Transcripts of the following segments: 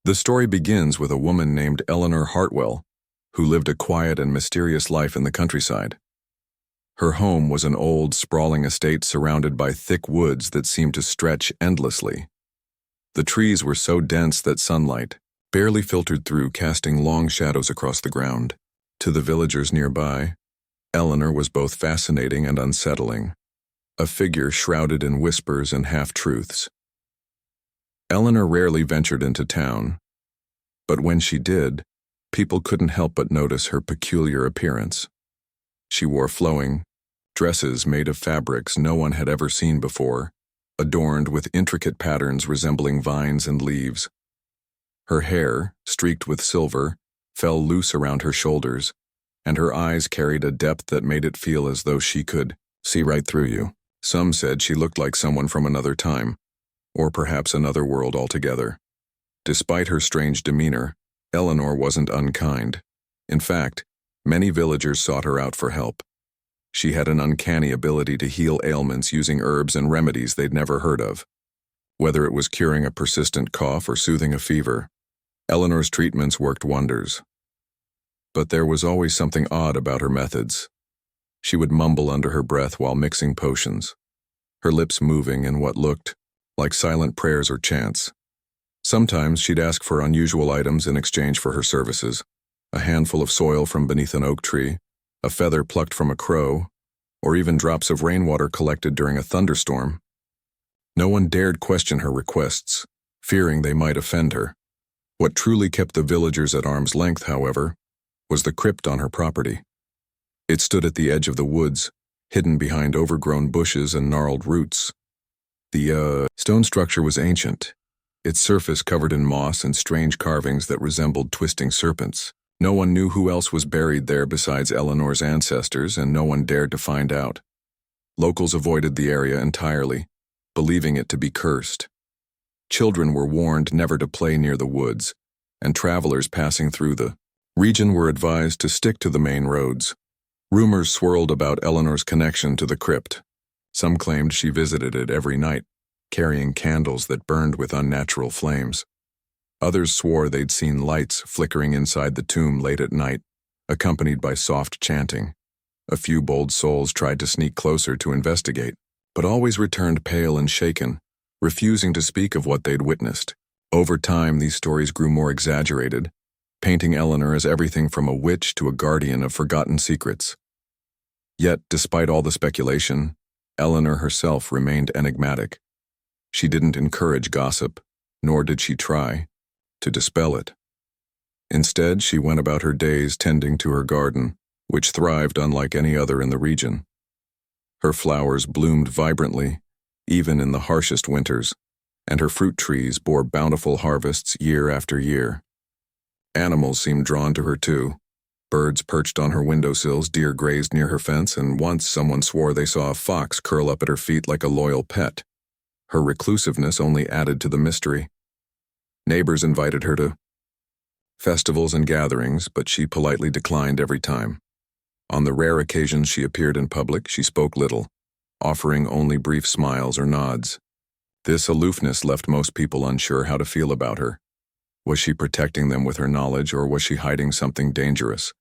The story begins with a woman named Eleanor Hartwell, who lived a quiet and mysterious life in the countryside. Her home was an old, sprawling estate surrounded by thick woods that seemed to stretch endlessly. The trees were so dense that sunlight barely filtered through, casting long shadows across the ground. To the villagers nearby, Eleanor was both fascinating and unsettling, a figure shrouded in whispers and half-truths. Eleanor rarely ventured into town, but when she did, people couldn't help but notice her peculiar appearance. She wore flowing dresses made of fabrics no one had ever seen before, adorned with intricate patterns resembling vines and leaves. Her hair, streaked with silver, fell loose around her shoulders, and her eyes carried a depth that made it feel as though she could see right through you. Some said she looked like someone from another time, or perhaps another world altogether. Despite her strange demeanor, Eleanor wasn't unkind. In fact, many villagers sought her out for help. She had an uncanny ability to heal ailments using herbs and remedies they'd never heard of. Whether it was curing a persistent cough or soothing a fever, Eleanor's treatments worked wonders. But there was always something odd about her methods. She would mumble under her breath while mixing potions, her lips moving in what looked like silent prayers or chants. Sometimes she'd ask for unusual items in exchange for her services: a handful of soil from beneath an oak tree, a feather plucked from a crow, or even drops of rainwater collected during a thunderstorm. No one dared question her requests, fearing they might offend her. What truly kept the villagers at arm's length, however, was the crypt on her property. It stood at the edge of the woods, hidden behind overgrown bushes and gnarled roots. The stone structure was ancient, its surface covered in moss and strange carvings that resembled twisting serpents. No one knew who else was buried there besides Eleanor's ancestors, and no one dared to find out. Locals avoided the area entirely, believing it to be cursed. Children were warned never to play near the woods, and travelers passing through the region were advised to stick to the main roads. Rumors swirled about Eleanor's connection to the crypt. Some claimed she visited it every night, carrying candles that burned with unnatural flames. Others swore they'd seen lights flickering inside the tomb late at night, accompanied by soft chanting. A few bold souls tried to sneak closer to investigate, but always returned pale and shaken, refusing to speak of what they'd witnessed. Over time, these stories grew more exaggerated, painting Eleanor as everything from a witch to a guardian of forgotten secrets. Yet, despite all the speculation, Eleanor herself remained enigmatic. She didn't encourage gossip, nor did she try to dispel it. Instead, she went about her days tending to her garden, which thrived unlike any other in the region. Her flowers bloomed vibrantly, even in the harshest winters, and her fruit trees bore bountiful harvests year after year. Animals seemed drawn to her too. Birds perched on her windowsills, deer grazed near her fence, and once someone swore they saw a fox curl up at her feet like a loyal pet. Her reclusiveness only added to the mystery. Neighbors invited her to festivals and gatherings, but she politely declined every time. On the rare occasions she appeared in public, she spoke little, offering only brief smiles or nods. This aloofness left most people unsure how to feel about her. Was she protecting them with her knowledge, or was she hiding something dangerous?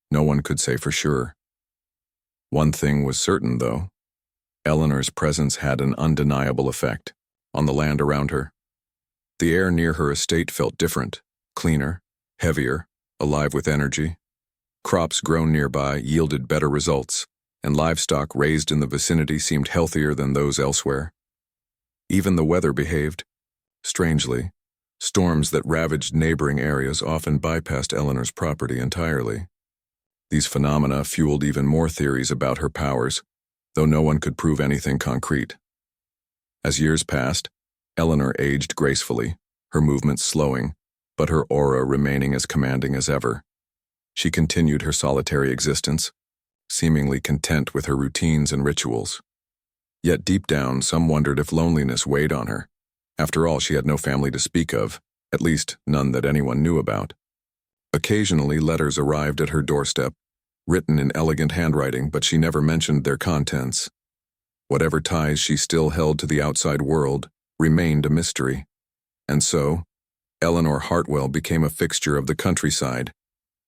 No one could say for sure. One thing was certain, though. Eleanor's presence had an undeniable effect on the land around her. The air near her estate felt different, cleaner, heavier, alive with energy. Crops grown nearby yielded better results, and livestock raised in the vicinity seemed healthier than those elsewhere. Even the weather behaved strangely. Storms that ravaged neighboring areas often bypassed Eleanor's property entirely. These phenomena fueled even more theories about her powers, though no one could prove anything concrete. As years passed, Eleanor aged gracefully, her movements slowing, but her aura remaining as commanding as ever. She continued her solitary existence, seemingly content with her routines and rituals. Yet deep down, some wondered if loneliness weighed on her. After all, she had no family to speak of, at least none that anyone knew about. Occasionally, letters arrived at her doorstep, written in elegant handwriting, but she never mentioned their contents. Whatever ties she still held to the outside world remained a mystery. And so, Eleanor Hartwell became a fixture of the countryside,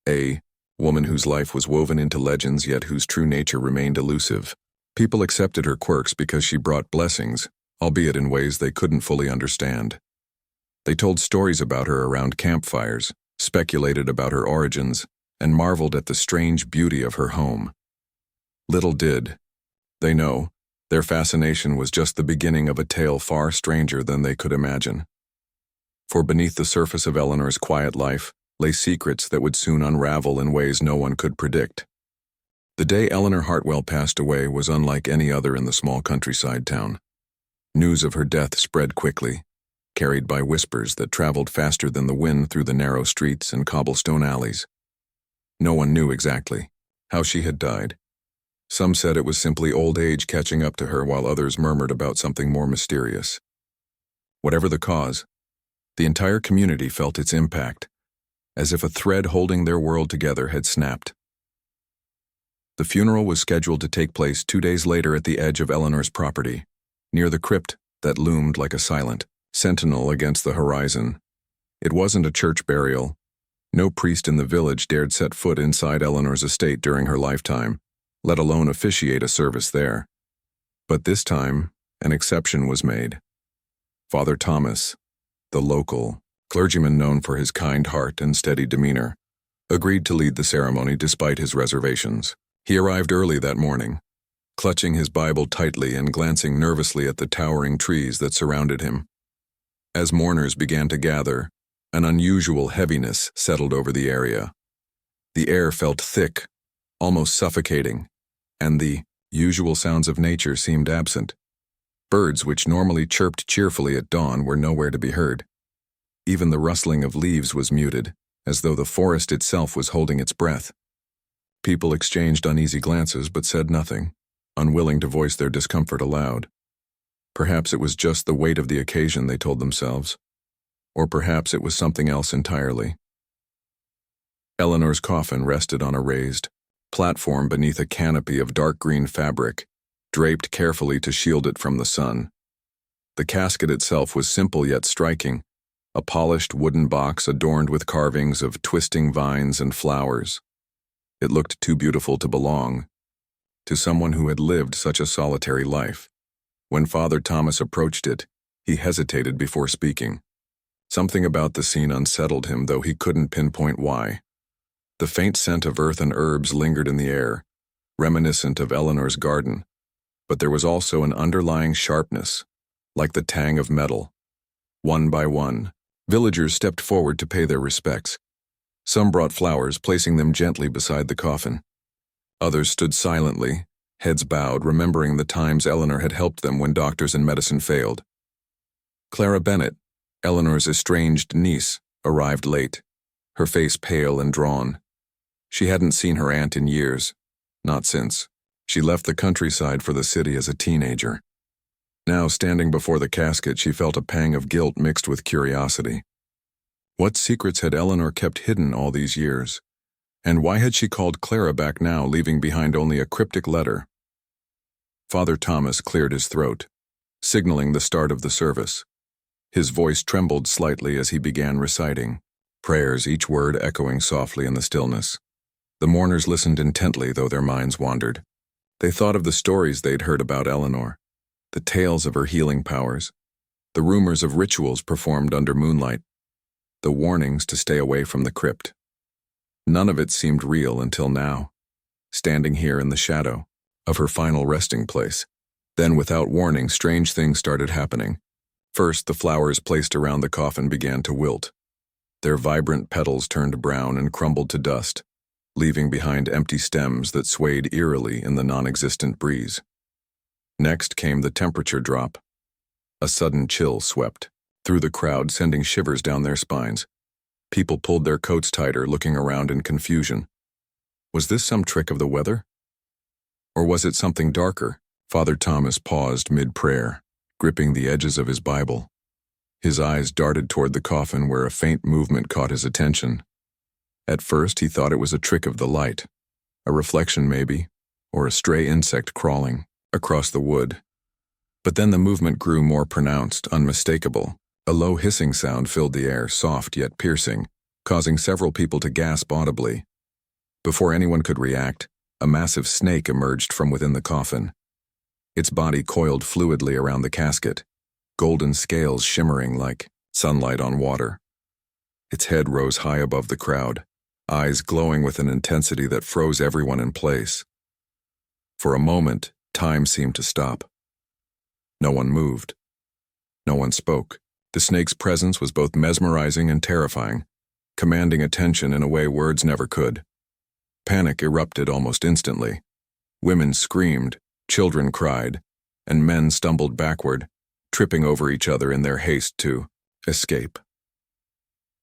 a woman whose life was woven into legends yet whose true nature remained elusive. People accepted her quirks because she brought blessings, albeit in ways they couldn't fully understand. They told stories about her around campfires, speculated about her origins, and marveled at the strange beauty of her home. Little did they know, their fascination was just the beginning of a tale far stranger than they could imagine. For beneath the surface of Eleanor's quiet life lay secrets that would soon unravel in ways no one could predict. The day Eleanor Hartwell passed away was unlike any other in the small countryside town. News of her death spread quickly, carried by whispers that traveled faster than the wind through the narrow streets and cobblestone alleys. No one knew exactly how she had died. Some said it was simply old age catching up to her, while others murmured about something more mysterious. Whatever the cause, the entire community felt its impact, as if a thread holding their world together had snapped. The funeral was scheduled to take place 2 days later at the edge of Eleanor's property, near the crypt that loomed like a silent sentinel against the horizon. It wasn't a church burial. No priest in the village dared set foot inside Eleanor's estate during her lifetime, let alone officiate a service there. But this time, an exception was made. Father Thomas, the local clergyman known for his kind heart and steady demeanor, agreed to lead the ceremony despite his reservations. He arrived early that morning, clutching his Bible tightly and glancing nervously at the towering trees that surrounded him. As mourners began to gather, an unusual heaviness settled over the area. The air felt thick, almost suffocating, and the usual sounds of nature seemed absent. Birds which normally chirped cheerfully at dawn were nowhere to be heard. Even the rustling of leaves was muted, as though the forest itself was holding its breath. People exchanged uneasy glances but said nothing, unwilling to voice their discomfort aloud. Perhaps it was just the weight of the occasion, they told themselves. Or perhaps it was something else entirely. Eleanor's coffin rested on a raised platform beneath a canopy of dark green fabric, draped carefully to shield it from the sun. The casket itself was simple yet striking, a polished wooden box adorned with carvings of twisting vines and flowers. It looked too beautiful to belong to someone who had lived such a solitary life. When Father Thomas approached it, he hesitated before speaking. Something about the scene unsettled him, though he couldn't pinpoint why. The faint scent of earth and herbs lingered in the air, reminiscent of Eleanor's garden, but there was also an underlying sharpness, like the tang of metal. One by one, villagers stepped forward to pay their respects. Some brought flowers, placing them gently beside the coffin. Others stood silently, heads bowed, remembering the times Eleanor had helped them when doctors and medicine failed. Clara Bennett, Eleanor's estranged niece, arrived late, her face pale and drawn. She hadn't seen her aunt in years, not since she left the countryside for the city as a teenager. Now, standing before the casket, she felt a pang of guilt mixed with curiosity. What secrets had Eleanor kept hidden all these years? And why had she called Clara back now, leaving behind only a cryptic letter? Father Thomas cleared his throat, signaling the start of the service. His voice trembled slightly as he began reciting prayers, each word echoing softly in the stillness. The mourners listened intently, though their minds wandered. They thought of the stories they'd heard about Eleanor, the tales of her healing powers, the rumors of rituals performed under moonlight, the warnings to stay away from the crypt. None of it seemed real until now, standing here in the shadow of her final resting place. Then, without warning, strange things started happening. First, the flowers placed around the coffin began to wilt. Their vibrant petals turned brown and crumbled to dust, leaving behind empty stems that swayed eerily in the non-existent breeze. Next came the temperature drop. A sudden chill swept through the crowd, sending shivers down their spines. People pulled their coats tighter, looking around in confusion. Was this some trick of the weather? Or was it something darker? Father Thomas paused mid-prayer, gripping the edges of his Bible. His eyes darted toward the coffin where a faint movement caught his attention. At first, he thought it was a trick of the light, a reflection maybe, or a stray insect crawling across the wood. But then the movement grew more pronounced, unmistakable, A low hissing sound filled the air, soft yet piercing, causing several people to gasp audibly. Before anyone could react, a massive snake emerged from within the coffin. Its body coiled fluidly around the casket, golden scales shimmering like sunlight on water. Its head rose high above the crowd, eyes glowing with an intensity that froze everyone in place. For a moment, time seemed to stop. No one moved. No one spoke. The snake's presence was both mesmerizing and terrifying, commanding attention in a way words never could. Panic erupted almost instantly. Women screamed, children cried, and men stumbled backward, tripping over each other in their haste to escape.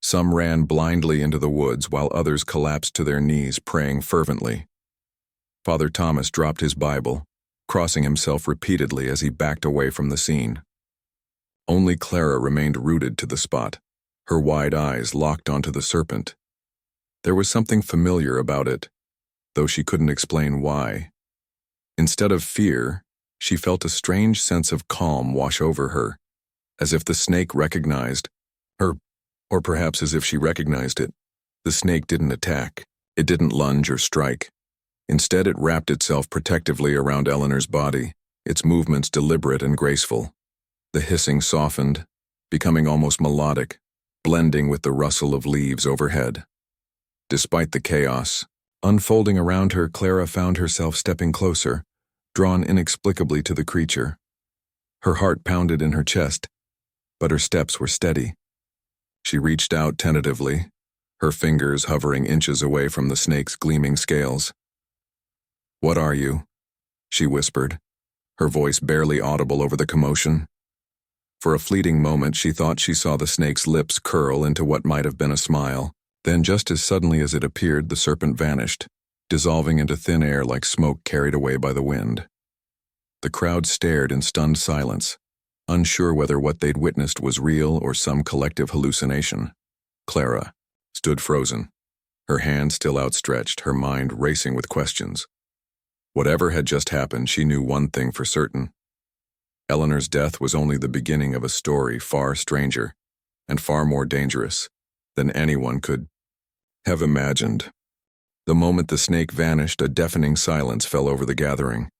Some ran blindly into the woods while others collapsed to their knees, praying fervently. Father Thomas dropped his Bible, crossing himself repeatedly as he backed away from the scene. Only Clara remained rooted to the spot, her wide eyes locked onto the serpent. There was something familiar about it, though she couldn't explain why. Instead of fear, she felt a strange sense of calm wash over her, as if the snake recognized her, or perhaps as if she recognized it. The snake didn't attack. It didn't lunge or strike. Instead, it wrapped itself protectively around Eleanor's body, its movements deliberate and graceful. The hissing softened, becoming almost melodic, blending with the rustle of leaves overhead. Despite the chaos unfolding around her, Clara found herself stepping closer, drawn inexplicably to the creature. Her heart pounded in her chest, but her steps were steady. She reached out tentatively, her fingers hovering inches away from the snake's gleaming scales. "What are you?" she whispered, her voice barely audible over the commotion. For a fleeting moment, she thought she saw the snake's lips curl into what might have been a smile. Then, just as suddenly as it appeared, the serpent vanished, dissolving into thin air like smoke carried away by the wind. The crowd stared in stunned silence, unsure whether what they'd witnessed was real or some collective hallucination. Clara stood frozen, her hand still outstretched, her mind racing with questions. Whatever had just happened, she knew one thing for certain. Eleanor's death was only the beginning of a story far stranger and far more dangerous than anyone could have imagined. The moment the snake vanished, a deafening silence fell over the gathering.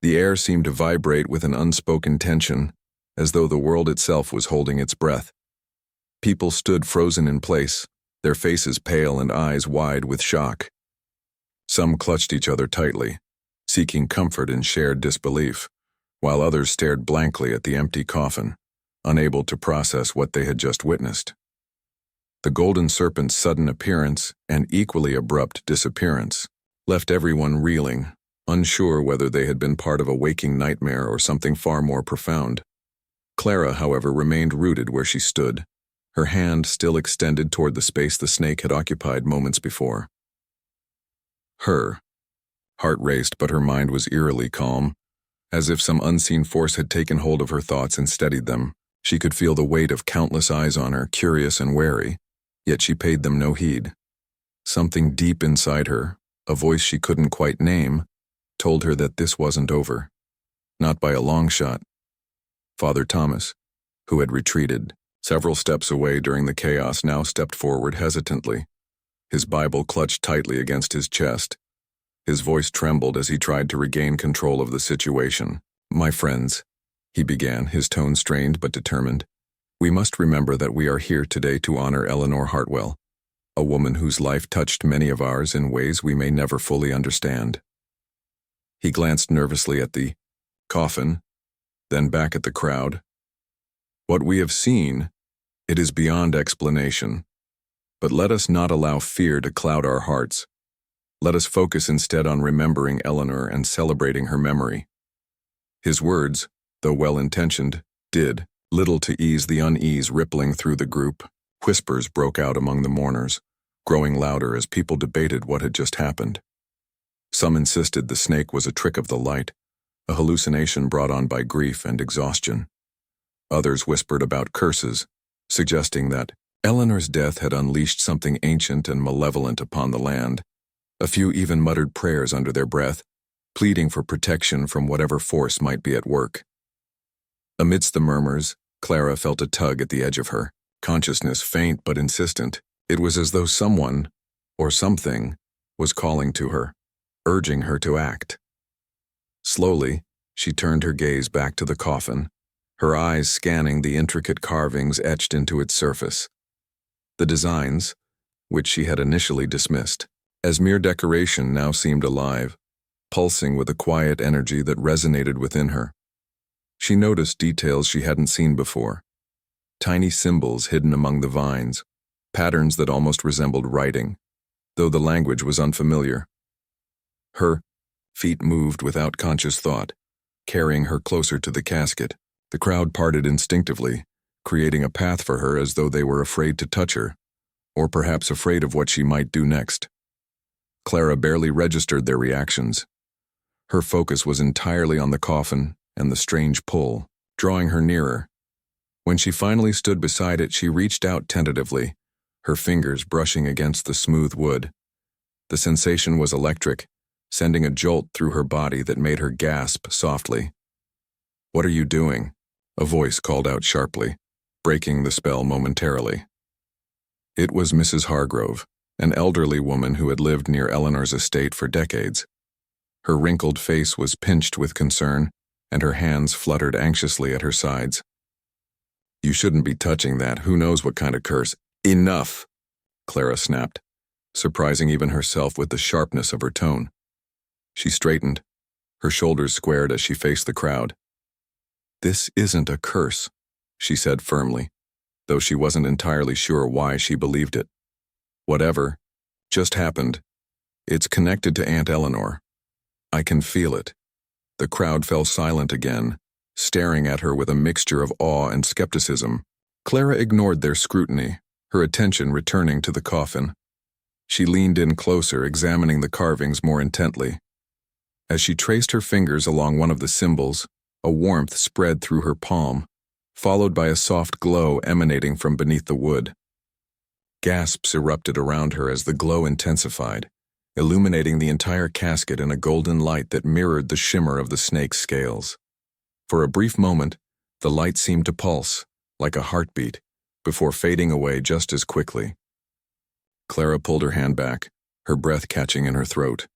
The air seemed to vibrate with an unspoken tension, as though the world itself was holding its breath. People stood frozen in place, their faces pale and eyes wide with shock. Some clutched each other tightly, seeking comfort in shared disbelief, while others stared blankly at the empty coffin, unable to process what they had just witnessed. The golden serpent's sudden appearance and equally abrupt disappearance left everyone reeling, unsure whether they had been part of a waking nightmare or something far more profound. Clara, however, remained rooted where she stood, her hand still extended toward the space the snake had occupied moments before. Her heart raced, but her mind was eerily calm, as if some unseen force had taken hold of her thoughts and steadied them. She could feel the weight of countless eyes on her, curious and wary, yet she paid them no heed. Something deep inside her, a voice she couldn't quite name, told her that this wasn't over. Not by a long shot. Father Thomas, who had retreated several steps away during the chaos, now stepped forward hesitantly, his Bible clutched tightly against his chest. His voice trembled as he tried to regain control of the situation. "My friends," he began, his tone strained but determined, "we must remember that we are here today to honor Eleanor Hartwell, a woman whose life touched many of ours in ways we may never fully understand." He glanced nervously at the coffin, then back at the crowd. "What we have seen, it is beyond explanation, but let us not allow fear to cloud our hearts. Let us focus instead on remembering Eleanor and celebrating her memory." His words, though well-intentioned, did little to ease the unease rippling through the group. Whispers broke out among the mourners, growing louder as people debated what had just happened. Some insisted the snake was a trick of the light, a hallucination brought on by grief and exhaustion. Others whispered about curses, suggesting that Eleanor's death had unleashed something ancient and malevolent upon the land. A few even muttered prayers under their breath, pleading for protection from whatever force might be at work. Amidst the murmurs, Clara felt a tug at the edge of her, consciousness faint but insistent. It was as though someone, or something, was calling to her, urging her to act. Slowly, she turned her gaze back to the coffin, her eyes scanning the intricate carvings etched into its surface. The designs, which she had initially dismissed as mere decoration, now seemed alive, pulsing with a quiet energy that resonated within her. She noticed details she hadn't seen before. Tiny symbols hidden among the vines, patterns that almost resembled writing, though the language was unfamiliar. Her feet moved without conscious thought, carrying her closer to the casket. The crowd parted instinctively, creating a path for her as though they were afraid to touch her, or perhaps afraid of what she might do next. Clara barely registered their reactions. Her focus was entirely on the coffin and the strange pull, drawing her nearer. When she finally stood beside it, she reached out tentatively, her fingers brushing against the smooth wood. The sensation was electric, sending a jolt through her body that made her gasp softly. "What are you doing?" a voice called out sharply, breaking the spell momentarily. It was Mrs. Hargrove, an elderly woman who had lived near Eleanor's estate for decades. Her wrinkled face was pinched with concern, and her hands fluttered anxiously at her sides. "You shouldn't be touching that. Who knows what kind of curse?" "Enough!" Clara snapped, surprising even herself with the sharpness of her tone. She straightened, her shoulders squared as she faced the crowd. "This isn't a curse," she said firmly, though she wasn't entirely sure why she believed it. "Whatever just happened, it's connected to Aunt Eleanor. I can feel it." The crowd fell silent again, staring at her with a mixture of awe and skepticism. Clara ignored their scrutiny, her attention returning to the coffin. She leaned in closer, examining the carvings more intently. As she traced her fingers along one of the symbols, a warmth spread through her palm, followed by a soft glow emanating from beneath the wood. Gasps erupted around her as the glow intensified, illuminating the entire casket in a golden light that mirrored the shimmer of the snake's scales. For a brief moment, the light seemed to pulse, like a heartbeat, before fading away just as quickly. Clara pulled her hand back, her breath catching in her throat.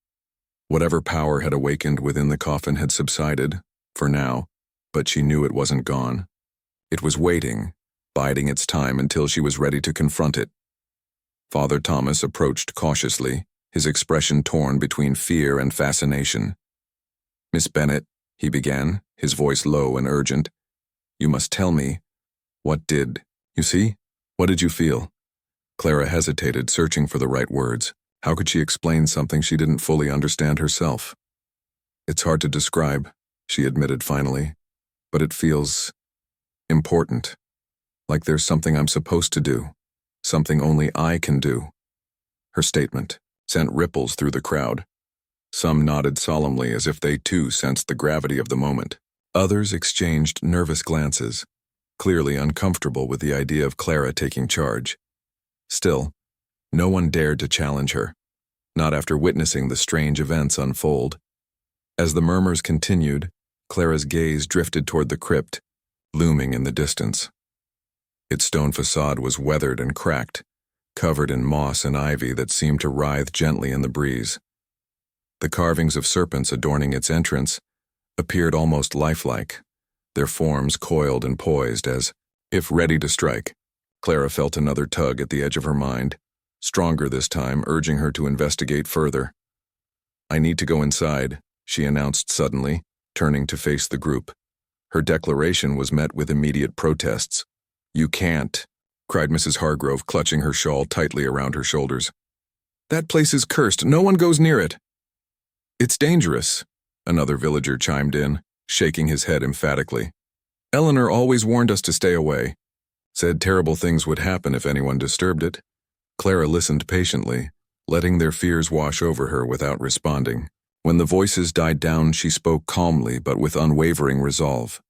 Whatever power had awakened within the coffin had subsided, for now, but she knew it wasn't gone. It was waiting, biding its time until she was ready to confront it. Father Thomas approached cautiously, his expression torn between fear and fascination. "Miss Bennet," he began, his voice low and urgent, "you must tell me, you see? What did you feel?" Clara hesitated, searching for the right words. How could she explain something she didn't fully understand herself? "It's hard to describe," she admitted finally, "but it feels important. Like there's something I'm supposed to do, something only I can do." Her statement sent ripples through the crowd. Some nodded solemnly as if they too sensed the gravity of the moment. Others exchanged nervous glances, clearly uncomfortable with the idea of Clara taking charge. Still, no one dared to challenge her, not after witnessing the strange events unfold. As the murmurs continued, Clara's gaze drifted toward the crypt, looming in the distance. Its stone facade was weathered and cracked, covered in moss and ivy that seemed to writhe gently in the breeze. The carvings of serpents adorning its entrance appeared almost lifelike, their forms coiled and poised as if ready to strike. Clara felt another tug at the edge of her mind, stronger this time, urging her to investigate further. "I need to go inside," she announced suddenly, turning to face the group. Her declaration was met with immediate protests. "You can't," cried Mrs. Hargrove, clutching her shawl tightly around her shoulders. "That place is cursed. No one goes near it." "It's dangerous," another villager chimed in, shaking his head emphatically. "Eleanor always warned us to stay away. Said terrible things would happen if anyone disturbed it." Clara listened patiently, letting their fears wash over her without responding. When the voices died down, she spoke calmly but with unwavering resolve.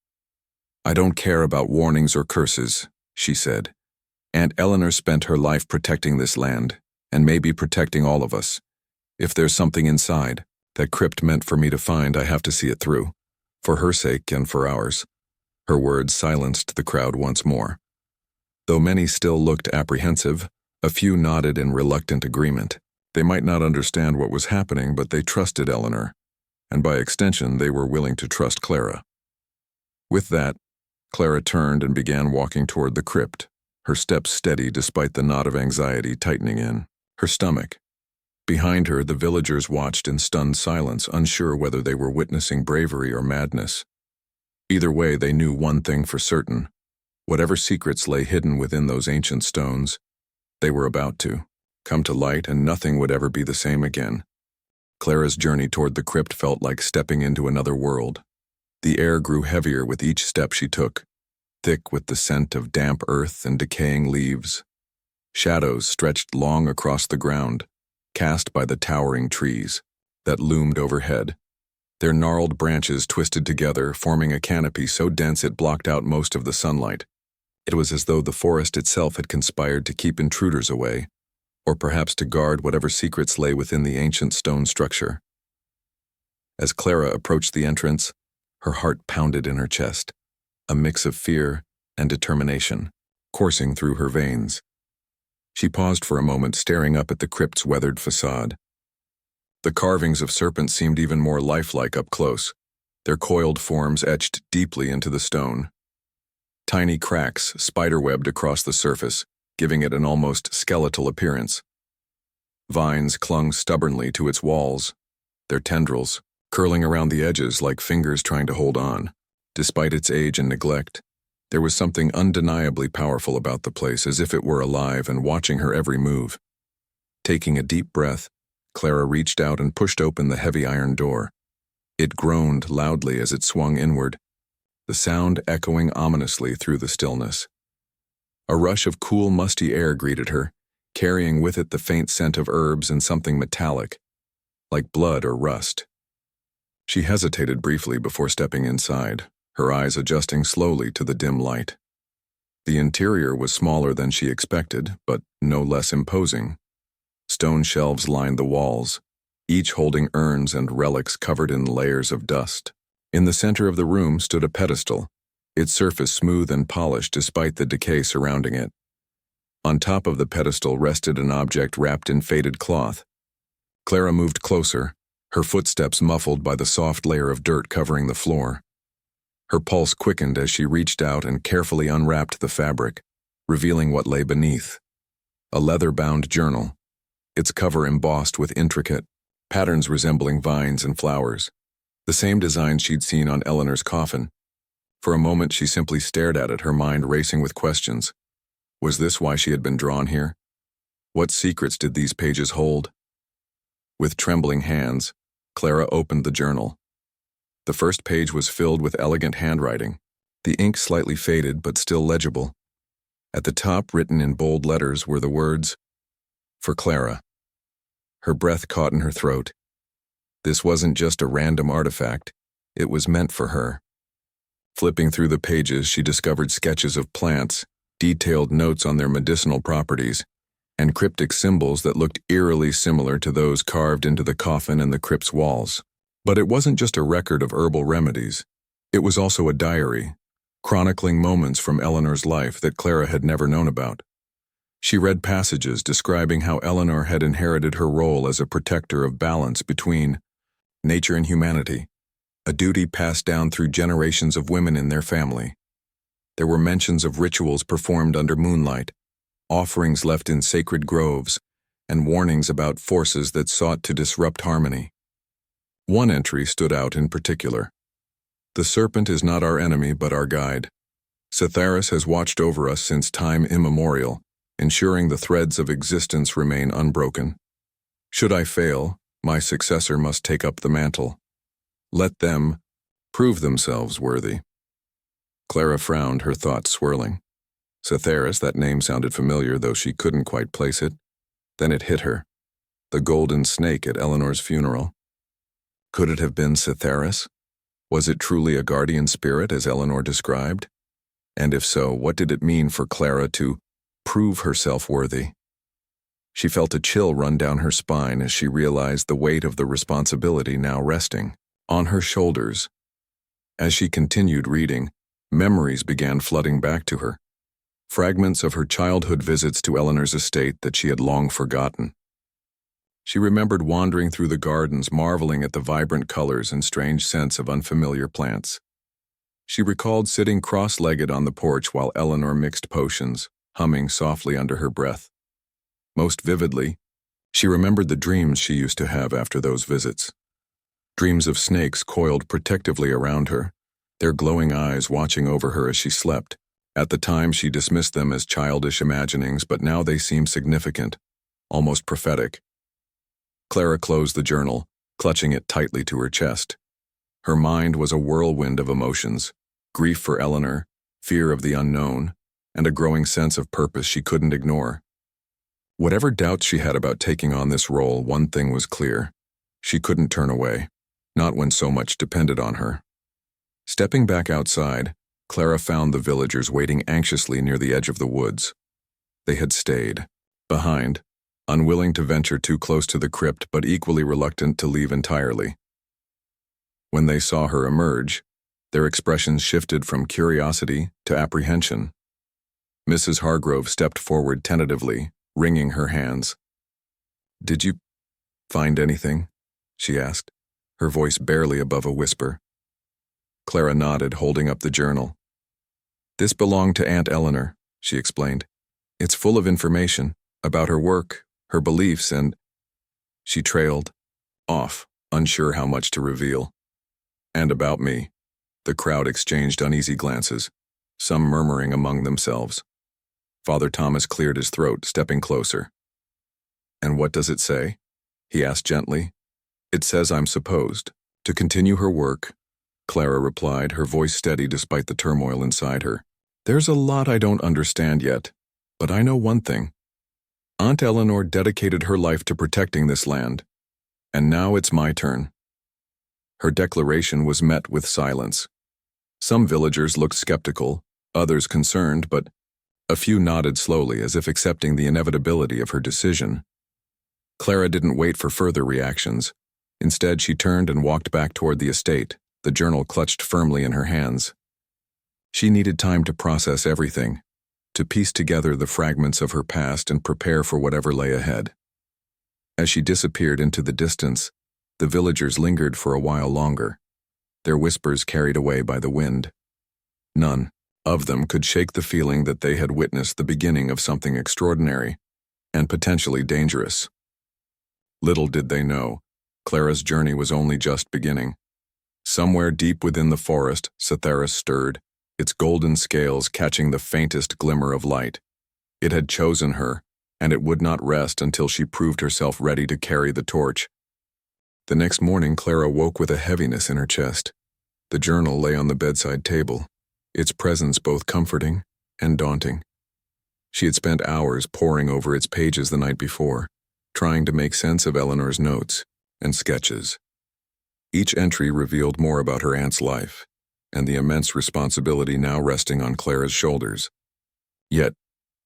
"I don't care about warnings or curses," she said. "Aunt Eleanor spent her life protecting this land, and maybe protecting all of us. If there's something inside that crypt meant for me to find, I have to see it through, for her sake and for ours. Her words silenced the crowd once more. Though many still looked apprehensive, a few nodded in reluctant agreement. They might not understand what was happening, but they trusted Eleanor, and by extension, they were willing to trust Clara. With that, Clara turned and began walking toward the crypt, her steps steady despite the knot of anxiety tightening in her stomach. Behind her, the villagers watched in stunned silence, unsure whether they were witnessing bravery or madness. Either way, they knew one thing for certain. Whatever secrets lay hidden within those ancient stones, they were about to come to light, and nothing would ever be the same again. Clara's journey toward the crypt felt like stepping into another world. The air grew heavier with each step she took, thick with the scent of damp earth and decaying leaves. Shadows stretched long across the ground, cast by the towering trees that loomed overhead. Their gnarled branches twisted together, forming a canopy so dense it blocked out most of the sunlight. It was as though the forest itself had conspired to keep intruders away, or perhaps to guard whatever secrets lay within the ancient stone structure. As Clara approached the entrance, her heart pounded in her chest, a mix of fear and determination coursing through her veins. She paused for a moment, staring up at the crypt's weathered facade. The carvings of serpents seemed even more lifelike up close, their coiled forms etched deeply into the stone. Tiny cracks spiderwebbed across the surface, giving it an almost skeletal appearance. Vines clung stubbornly to its walls, their tendrils curling around the edges like fingers trying to hold on. Despite its age and neglect, there was something undeniably powerful about the place, as if it were alive and watching her every move. Taking a deep breath, Clara reached out and pushed open the heavy iron door. It groaned loudly as it swung inward, the sound echoing ominously through the stillness. A rush of cool, musty air greeted her, carrying with it the faint scent of herbs and something metallic, like blood or rust. She hesitated briefly before stepping inside, her eyes adjusting slowly to the dim light. The interior was smaller than she expected, but no less imposing. Stone shelves lined the walls, each holding urns and relics covered in layers of dust. In the center of the room stood a pedestal, its surface smooth and polished despite the decay surrounding it. On top of the pedestal rested an object wrapped in faded cloth. Clara moved closer, her footsteps muffled by the soft layer of dirt covering the floor. Her pulse quickened as she reached out and carefully unwrapped the fabric, revealing what lay beneath. A leather-bound journal, its cover embossed with intricate patterns resembling vines and flowers, the same design she'd seen on Eleanor's coffin. For a moment she simply stared at it, her mind racing with questions. Was this why she had been drawn here? What secrets did these pages hold? With trembling hands, Clara opened the journal. The first page was filled with elegant handwriting, the ink slightly faded but still legible. At the top, written in bold letters, were the words, "For Clara." Her breath caught in her throat. This wasn't just a random artifact, it was meant for her. Flipping through the pages, she discovered sketches of plants, detailed notes on their medicinal properties, and cryptic symbols that looked eerily similar to those carved into the coffin and the crypt's walls. But it wasn't just a record of herbal remedies. It was also a diary, chronicling moments from Eleanor's life that Clara had never known about. She read passages describing how Eleanor had inherited her role as a protector of balance between nature and humanity, a duty passed down through generations of women in their family. There were mentions of rituals performed under moonlight, offerings left in sacred groves, and warnings about forces that sought to disrupt harmony. One entry stood out in particular. "The serpent is not our enemy but our guide. Citharis has watched over us since time immemorial, ensuring the threads of existence remain unbroken. Should I fail, my successor must take up the mantle. Let them prove themselves worthy." Clara frowned, her thoughts swirling. Citharis, that name sounded familiar, though she couldn't quite place it. Then it hit her. The golden snake at Eleanor's funeral. Could it have been Citharis? Was it truly a guardian spirit, as Eleanor described? And if so, what did it mean for Clara to prove herself worthy? She felt a chill run down her spine as she realized the weight of the responsibility now resting on her shoulders. As she continued reading, Memories began flooding back to her. Fragments of her childhood visits to Eleanor's estate that she had long forgotten. She remembered wandering through the gardens, marveling at the vibrant colors and strange scents of unfamiliar plants. She recalled sitting cross-legged on the porch while Eleanor mixed potions, humming softly under her breath. Most vividly, she remembered the dreams she used to have after those visits. Dreams of snakes coiled protectively around her, their glowing eyes watching over her as she slept. At the time, she dismissed them as childish imaginings, but now they seemed significant, almost prophetic. Clara closed the journal, clutching it tightly to her chest. Her mind was a whirlwind of emotions: grief for Eleanor, fear of the unknown, and a growing sense of purpose she couldn't ignore. Whatever doubts she had about taking on this role, one thing was clear: she couldn't turn away, not when so much depended on her. Stepping back outside, Clara found the villagers waiting anxiously near the edge of the woods. They had stayed behind, unwilling to venture too close to the crypt but equally reluctant to leave entirely. When they saw her emerge, their expressions shifted from curiosity to apprehension. Mrs. Hargrove stepped forward tentatively, wringing her hands. "Did you find anything?" she asked, her voice barely above a whisper. Clara nodded, holding up the journal. "This belonged to Aunt Eleanor," she explained. "It's full of information about her work, her beliefs, and—" She trailed off, unsure how much to reveal. "And about me." The crowd exchanged uneasy glances, some murmuring among themselves. Father Thomas cleared his throat, stepping closer. "And what does it say?" he asked gently. "It says I'm supposed to continue her work," Clara replied, her voice steady despite the turmoil inside her. "There's a lot I don't understand yet, but I know one thing. Aunt Eleanor dedicated her life to protecting this land, and now it's my turn." Her declaration was met with silence. Some villagers looked skeptical, others concerned, but a few nodded slowly as if accepting the inevitability of her decision. Clara didn't wait for further reactions. Instead, she turned and walked back toward the estate, the journal clutched firmly in her hands. She needed time to process everything, to piece together the fragments of her past and prepare for whatever lay ahead. As she disappeared into the distance, the villagers lingered for a while longer, their whispers carried away by the wind. None of them could shake the feeling that they had witnessed the beginning of something extraordinary and potentially dangerous. Little did they know, Clara's journey was only just beginning. Somewhere deep within the forest, Cytheris stirred, its golden scales catching the faintest glimmer of light. It had chosen her, and it would not rest until she proved herself ready to carry the torch. The next morning, Clara woke with a heaviness in her chest. The journal lay on the bedside table, its presence both comforting and daunting. She had spent hours poring over its pages the night before, trying to make sense of Eleanor's notes and sketches. Each entry revealed more about her aunt's life, and the immense responsibility now resting on Clara's shoulders. Yet,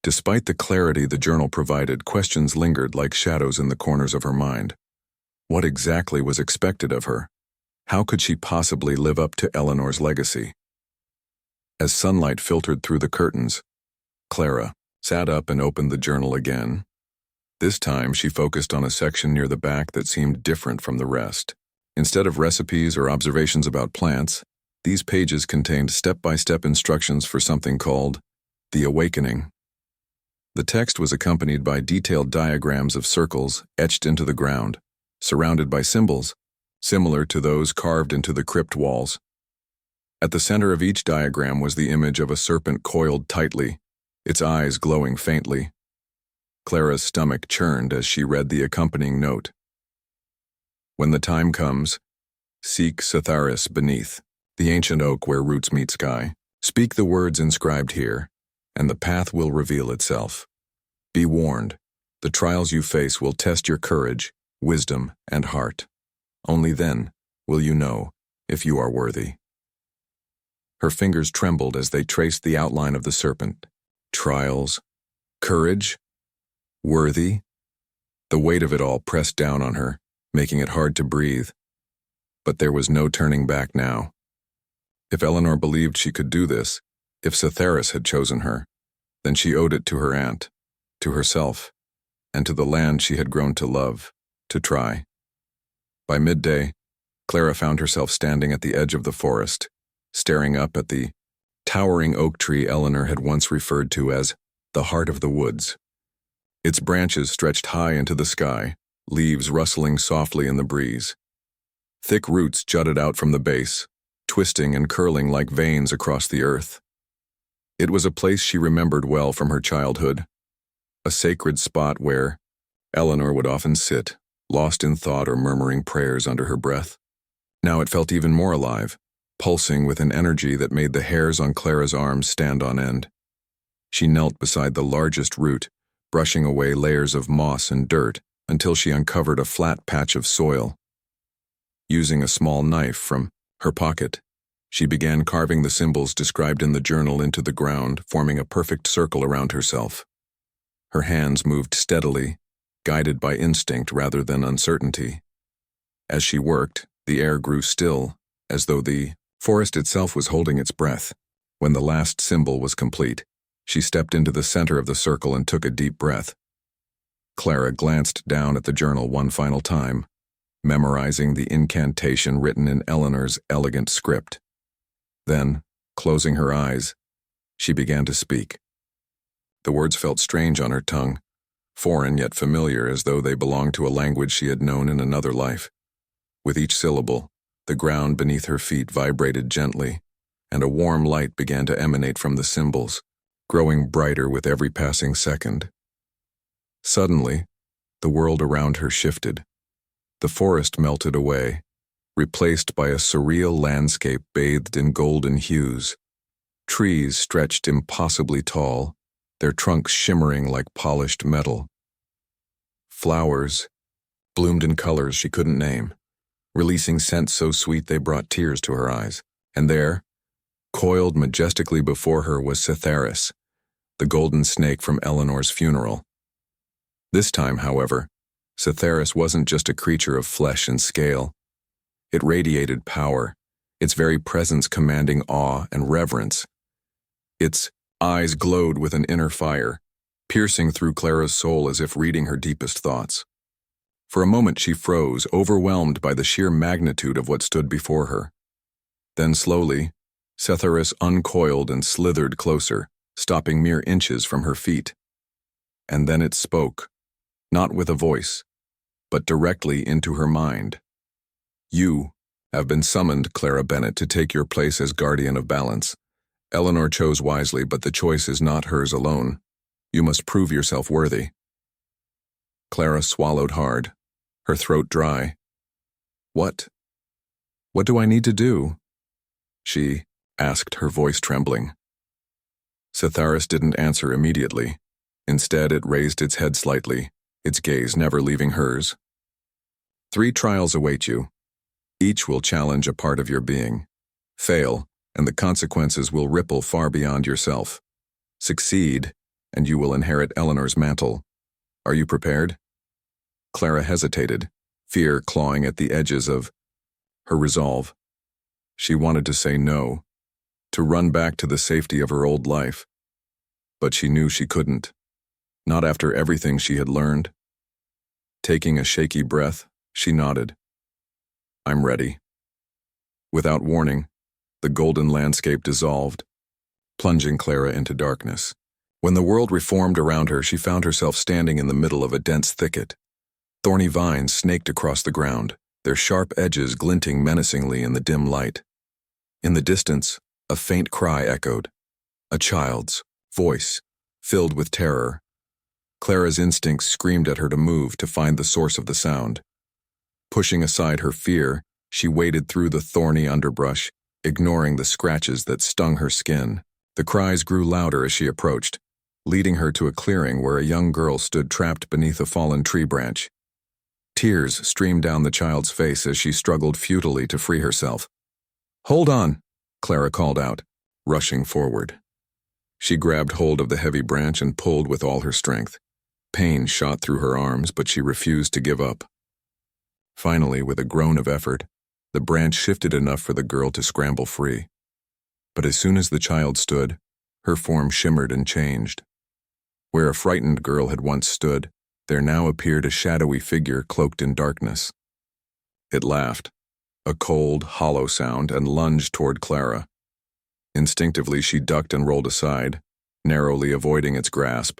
despite the clarity the journal provided, questions lingered like shadows in the corners of her mind. What exactly was expected of her? How could she possibly live up to Eleanor's legacy? As sunlight filtered through the curtains, Clara sat up and opened the journal again. This time, she focused on a section near the back that seemed different from the rest. Instead of recipes or observations about plants, these pages contained step-by-step instructions for something called the Awakening. The text was accompanied by detailed diagrams of circles etched into the ground, surrounded by symbols, similar to those carved into the crypt walls. At the center of each diagram was the image of a serpent coiled tightly, its eyes glowing faintly. Clara's stomach churned as she read the accompanying note. "When the time comes, seek Cytheris beneath, the ancient oak where roots meet sky. Speak the words inscribed here, and the path will reveal itself. Be warned, the trials you face will test your courage, wisdom, and heart. Only then will you know if you are worthy." Her fingers trembled as they traced the outline of the serpent. Trials, courage, worthy. The weight of it all pressed down on her, making it hard to breathe. But there was no turning back now. If Eleanor believed she could do this, if Cytheris had chosen her, then she owed it to her aunt, to herself, and to the land she had grown to love, to try. By midday, Clara found herself standing at the edge of the forest, staring up at the towering oak tree Eleanor had once referred to as the heart of the woods. Its branches stretched high into the sky, leaves rustling softly in the breeze. Thick roots jutted out from the base, twisting and curling like veins across the earth. It was a place she remembered well from her childhood, a sacred spot where Eleanor would often sit, lost in thought or murmuring prayers under her breath. Now it felt even more alive, pulsing with an energy that made the hairs on Clara's arms stand on end. She knelt beside the largest root, brushing away layers of moss and dirt until she uncovered a flat patch of soil. Using a small knife from her pocket, she began carving the symbols described in the journal into the ground, forming a perfect circle around herself. Her hands moved steadily, guided by instinct rather than uncertainty. As she worked, the air grew still, as though the forest itself was holding its breath. When the last symbol was complete, she stepped into the center of the circle and took a deep breath. Clara glanced down at the journal one final time, memorizing the incantation written in Eleanor's elegant script. Then, closing her eyes, she began to speak. The words felt strange on her tongue, foreign yet familiar, as though they belonged to a language she had known in another life. With each syllable, the ground beneath her feet vibrated gently, and a warm light began to emanate from the symbols, growing brighter with every passing second. Suddenly, the world around her shifted. The forest melted away, replaced by a surreal landscape bathed in golden hues. Trees stretched impossibly tall, their trunks shimmering like polished metal. Flowers bloomed in colors she couldn't name, releasing scents so sweet they brought tears to her eyes. And there, coiled majestically before her, was Cytheris, the golden snake from Eleanor's funeral. This time, however, Cytheris wasn't just a creature of flesh and scale. It radiated power, its very presence commanding awe and reverence. Its eyes glowed with an inner fire, piercing through Clara's soul as if reading her deepest thoughts. For a moment she froze, overwhelmed by the sheer magnitude of what stood before her. Then slowly, Cytheris uncoiled and slithered closer, stopping mere inches from her feet. And then it spoke, not with a voice, but directly into her mind. You have been summoned, Clara Bennett, to take your place as guardian of balance. Eleanor chose wisely, but the choice is not hers alone. You must prove yourself worthy. Clara swallowed hard, her throat dry. What? What do I need to do? She asked, her voice trembling. Cytheris didn't answer immediately. Instead, it raised its head slightly, its gaze never leaving hers. 3 trials await you. Each will challenge a part of your being. Fail, and the consequences will ripple far beyond yourself. Succeed, and you will inherit Eleanor's mantle. Are you prepared? Clara hesitated, fear clawing at the edges of her resolve. She wanted to say no, to run back to the safety of her old life. But she knew she couldn't. Not after everything she had learned. Taking a shaky breath, she nodded. I'm ready. Without warning, the golden landscape dissolved, plunging Clara into darkness. When the world reformed around her, she found herself standing in the middle of a dense thicket. Thorny vines snaked across the ground, their sharp edges glinting menacingly in the dim light. In the distance, a faint cry echoed, a child's voice, filled with terror. Clara's instincts screamed at her to move, to find the source of the sound. Pushing aside her fear, she waded through the thorny underbrush, ignoring the scratches that stung her skin. The cries grew louder as she approached, leading her to a clearing where a young girl stood trapped beneath a fallen tree branch. Tears streamed down the child's face as she struggled futilely to free herself. "Hold on," Clara called out, rushing forward. She grabbed hold of the heavy branch and pulled with all her strength. Pain shot through her arms, but she refused to give up. Finally, with a groan of effort, the branch shifted enough for the girl to scramble free. But as soon as the child stood, her form shimmered and changed. Where a frightened girl had once stood, there now appeared a shadowy figure cloaked in darkness. It laughed, a cold, hollow sound, and lunged toward Clara. Instinctively, she ducked and rolled aside, narrowly avoiding its grasp.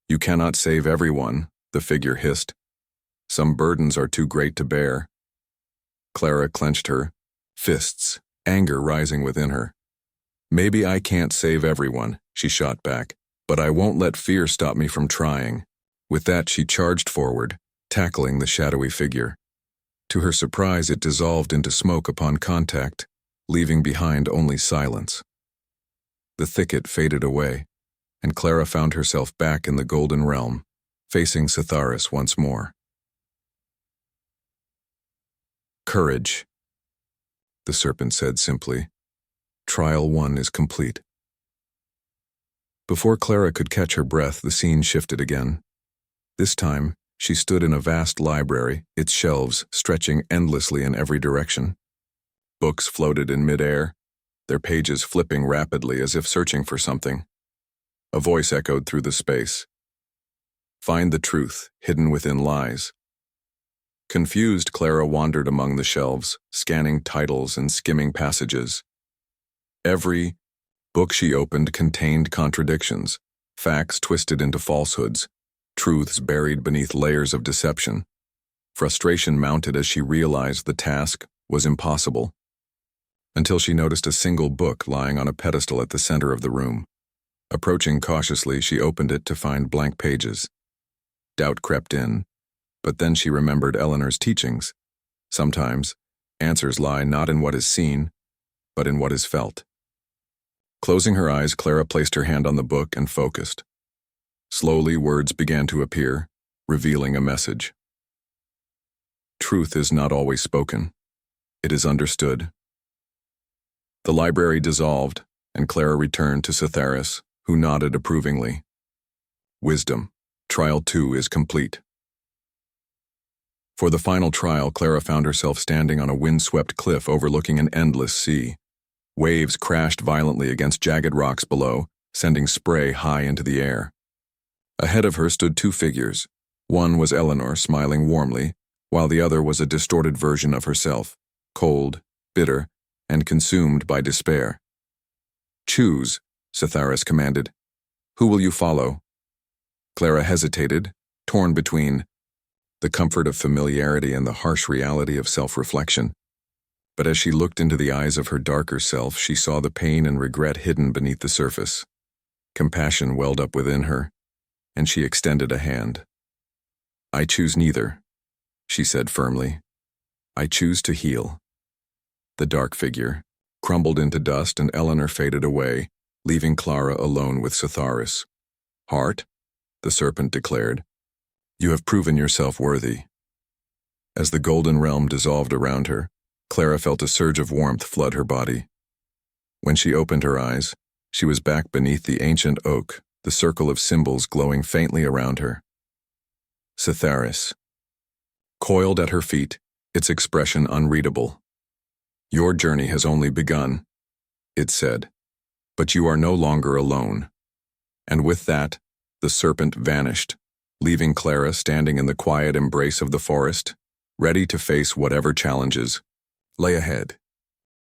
"You cannot save everyone," the figure hissed. "Some burdens are too great to bear." Clara clenched her fists, anger rising within her. "Maybe I can't save everyone," she shot back, "but I won't let fear stop me from trying." With that, she charged forward, tackling the shadowy figure. To her surprise, it dissolved into smoke upon contact, leaving behind only silence. The thicket faded away, and Clara found herself back in the Golden Realm, facing Sitharis once more. "Courage," the serpent said simply. "Trial 1 is complete." Before Clara could catch her breath, the scene shifted again. This time, she stood in a vast library, its shelves stretching endlessly in every direction. Books floated in midair, their pages flipping rapidly as if searching for something. A voice echoed through the space. "Find the truth, hidden within lies." Confused, Clara wandered among the shelves, scanning titles and skimming passages. Every book she opened contained contradictions, facts twisted into falsehoods, truths buried beneath layers of deception. Frustration mounted as she realized the task was impossible, until she noticed a single book lying on a pedestal at the center of the room. Approaching cautiously, she opened it to find blank pages. Doubt crept in, but then she remembered Eleanor's teachings. Sometimes, answers lie not in what is seen, but in what is felt. Closing her eyes, Clara placed her hand on the book and focused. Slowly, words began to appear, revealing a message. Truth is not always spoken. It is understood. The library dissolved, and Clara returned to Sitharis, who nodded approvingly. Wisdom. Trial 2 is complete. For the final trial, Clara found herself standing on a windswept cliff overlooking an endless sea. Waves crashed violently against jagged rocks below, sending spray high into the air. Ahead of her stood 2 figures. One was Eleanor, smiling warmly, while the other was a distorted version of herself, cold, bitter, and consumed by despair. "Choose," Sitharis commanded. "Who will you follow?" Clara hesitated, torn between the comfort of familiarity and the harsh reality of self-reflection. But as she looked into the eyes of her darker self, she saw the pain and regret hidden beneath the surface. Compassion welled up within her, and she extended a hand. "I choose neither," she said firmly. "I choose to heal." The dark figure crumbled into dust, and Eleanor faded away, leaving Clara alone with Sitharis. "Heart," the serpent declared, "you have proven yourself worthy." As the Golden Realm dissolved around her, Clara felt a surge of warmth flood her body. When she opened her eyes, she was back beneath the ancient oak, the circle of symbols glowing faintly around her. Sitharis. Coiled at her feet, its expression unreadable. "Your journey has only begun," it said, "but you are no longer alone." And with that, the serpent vanished, leaving Clara standing in the quiet embrace of the forest, ready to face whatever challenges lay ahead.